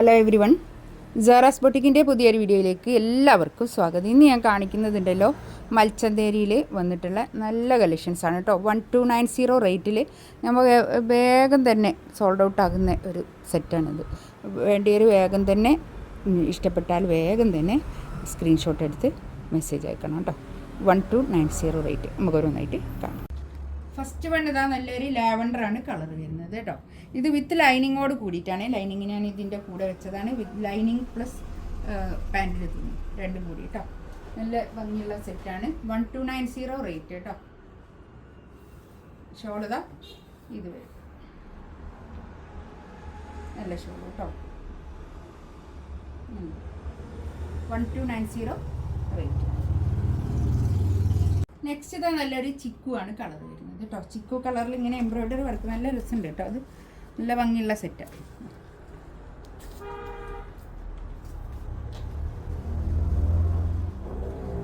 Hello every one, Sara's ബൊട്ടിക്കിൻ്റെ പുതിയൊരു വീഡിയോയിലേക്ക് എല്ലാവർക്കും സ്വാഗതം. ഇന്ന് ഞാൻ കാണിക്കുന്നതുണ്ടല്ലോ മൽച്ചന്തേരിയിൽ വന്നിട്ടുള്ള നല്ല കളക്ഷൻസാണ് കേട്ടോ. 1290 റേറ്റിൽ നമ്മൾ വേഗം തന്നെ സോൾഡ് ഔട്ട് ആകുന്ന ഒരു സെറ്റാണിത്. വേണ്ടിയൊരു വേഗം തന്നെ ഇഷ്ടപ്പെട്ടാൽ വേഗം തന്നെ സ്ക്രീൻഷോട്ട് എടുത്ത് മെസ്സേജ് അയക്കണം കേട്ടോ. 1290 റേറ്റ് നമുക്ക് ഓരോന്നായിട്ട് കാണാം. ഫസ്റ്റ് വൺ ഇതാ നല്ലൊരു ലാവൻഡറാണ് കളർ വരുന്നത് കേട്ടോ. ഇത് വിത്ത് ലൈനിങ്ങോട് കൂടിയിട്ടാണ്. ലൈനിങ് ഞാൻ ഇതിൻ്റെ കൂടെ വെച്ചതാണ്. വിത്ത് ലൈനിങ് പ്ലസ് പാൻറ്റിൽ തുണി രണ്ടും കൂടി കേട്ടോ. നല്ല ഭംഗിയുള്ള സെറ്റാണ്. 1290 റേറ്റ് കേട്ടോ. ഷോൾ ഇതാ ഇത് വരും. നല്ല ഷോൾ കേട്ടോ. 1290 റേറ്റ്. നെക്സ്റ്റ് ഇതാ നല്ലൊരു ചിക്കു ആണ് കളർ വരുന്നത് കേട്ടോ. ചിക്കു കളറിൽ ഇങ്ങനെ എംബ്രോയിഡറി വർക്ക് നല്ല രസമുണ്ട് കേട്ടോ. അത് നല്ല ഭംഗിയുള്ള സെറ്റാണ്.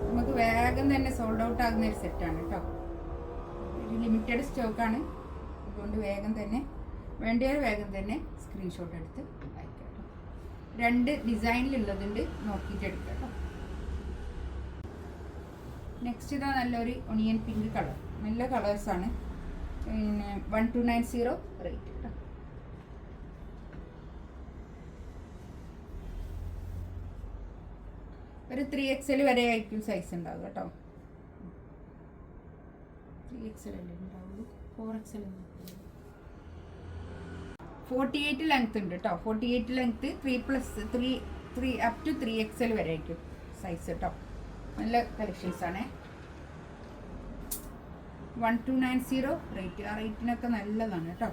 നമുക്ക് വേഗം തന്നെ സോൾഡ് ഔട്ട് ആകുന്ന ഒരു സെറ്റാണ് കേട്ടോ. ഒരു ലിമിറ്റഡ് സ്റ്റോക്കാണ്. അതുകൊണ്ട് വേഗം തന്നെ വേണ്ടിയൊരു വേഗം തന്നെ സ്ക്രീൻഷോട്ട് എടുത്ത് അയക്കാം കേട്ടോ. രണ്ട് ഡിസൈനിലുള്ളതുണ്ട്, നോക്കിയിട്ട് എടുക്കാം കേട്ടോ. നെക്സ്റ്റ് ഇതാ നല്ലൊരു ഒണിയൻ പിങ്ക് കളർ. നല്ല കളേഴ്സാണ്. പിന്നെ 1290 റേറ്റ് കേട്ടോ. ഒരു 3XL വരെ ആയിരിക്കും സൈസ് ഉണ്ടാവുക കേട്ടോ. 3XL അല്ലേ ഉണ്ടാവുള്ളൂ, 4XL 48 ലെങ്ത് ഉണ്ട് കേട്ടോ. 48 ലെങ്ത് 3 അപ് ടു 3XL വരെ ആയിരിക്കും സൈസ് കേട്ടോ. നല്ല കളക്ഷൻസാണ്. 1290 റേറ്റ്. ആ റേറ്റിനൊക്കെ നല്ലതാണ് കേട്ടോ.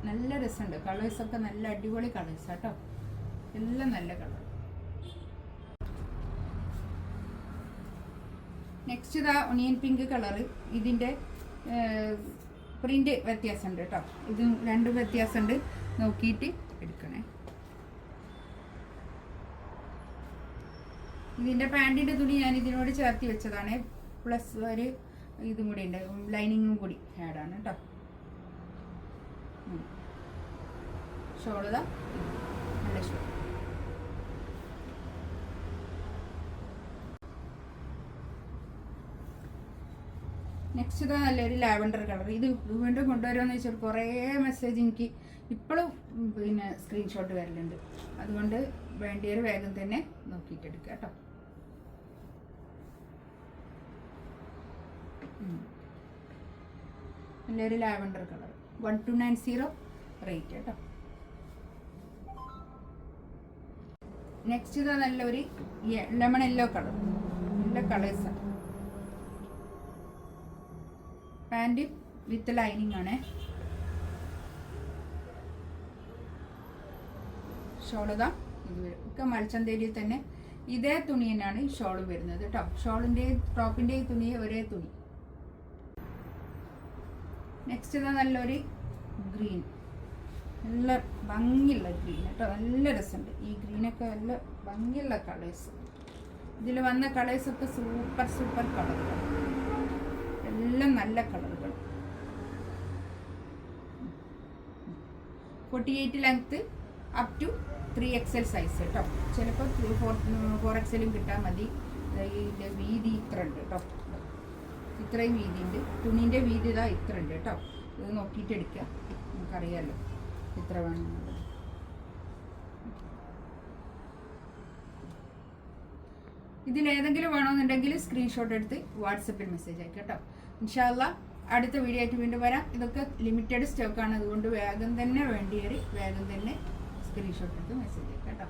നല്ല രസമുണ്ട്. കളേഴ്സൊക്കെ നല്ല അടിപൊളി കളേഴ്സ് കേട്ടോ. എല്ലാം നല്ല കളർ. നെക്സ്റ്റ് ഇതാ ഒണിയൻ പിങ്ക് കളറ്. ഇതിൻ്റെ പ്രിൻ്റ് വ്യത്യാസമുണ്ട് കേട്ടോ. ഇത് രണ്ടും വ്യത്യാസമുണ്ട്, നോക്കിയിട്ട് എടുക്കണേ. ഇതിൻ്റെ പാൻറ്റിൻ്റെ തുണി ഞാൻ ഇതിനോട് ചേർത്തി വെച്ചതാണ്. പ്ലസ് ഒരു ഇതും കൂടി ഉണ്ട്, ലൈനിങ്ങും കൂടി ആഡാണ് കേട്ടോ. ഷോള് നല്ല ഷോൾ. നെക്സ്റ്റ് ഇതാ നല്ലൊരു ലാവൻഡർ കളർ. ഇത് വീണ്ടും കൊണ്ടുവരുമെന്ന് വെച്ചാൽ കുറേ മെസ്സേജ് എനിക്ക് ഇപ്പോഴും പിന്നെ സ്ക്രീൻഷോട്ട് വരലുണ്ട്. അതുകൊണ്ട് വേണ്ടിയൊരു വേഗം തന്നെ നോക്കിയിട്ട് എടുക്കുക കേട്ടോ. നല്ലൊരു ലാവൻഡർ കളർ. 1290 റേറ്റ് കേട്ടോ. നെക്സ്റ്റ് ഇതാ നല്ലൊരു ലെമൺ യെല്ലോ കളർ. നല്ല കളേഴ്സാണ്. പാൻറ് വിത്ത് ലൈനിങ് ആണ്. ഷോളതാ ഇത് വരും. ഒക്കെ മൽച്ചന്തേരിയിൽ തന്നെ ഇതേ തുണി തന്നെയാണ് ഷോള് വരുന്നത് കേട്ടോ. ഷോളിൻ്റെ ടോപ്പിൻ്റെ തുണി ഒരേ തുണി. നെക്സ്റ്റ് ഇതാ നല്ലൊരു ഗ്രീൻ. നല്ല ഭംഗിയുള്ള ഗ്രീൻ കേട്ടോ. നല്ല രസമുണ്ട്. ഈ ഗ്രീനൊക്കെ നല്ല ഭംഗിയുള്ള കളേഴ്സ്. ഇതിൽ വന്ന കളേഴ്സൊക്കെ സൂപ്പർ കളറുകൾ. എല്ലാം നല്ല കളറുകൾ. 48 length up to 3XL size കേട്ടോ. ചിലപ്പോൾ 4XL കിട്ടാൻ മതി. ഇതിൻ്റെ വീതി ഇത്ര ഉണ്ട് കേട്ടോ. ഇത്രയും വീതി ഉണ്ട്. തുണീൻ്റെ വീതി ഇതാ ഇത്ര ഉണ്ട് കേട്ടോ. ഇത് നോക്കിയിട്ട് എടുക്കുക, നമുക്കറിയാമല്ലോ ഇത്ര വേണമെന്നുള്ളത്. ഇതിലേതെങ്കിലും വേണമെന്നുണ്ടെങ്കിൽ സ്ക്രീൻഷോട്ട് എടുത്ത് വാട്സപ്പിൽ മെസ്സേജ് അയക്കാം കേട്ടോ. ഇൻഷാ അല്ലാഹ് അടുത്ത വീഡിയോ ആയിട്ട് വീണ്ടും വരാം. ഇതൊക്കെ ലിമിറ്റഡ് സ്റ്റോക്കാണ്. അതുകൊണ്ട് വേഗം തന്നെ വേണ്ടിയൊരു വേഗം തന്നെ സ്ക്രീൻഷോട്ട് എടുത്ത് മെസ്സേജ് അയക്കാം കേട്ടോ.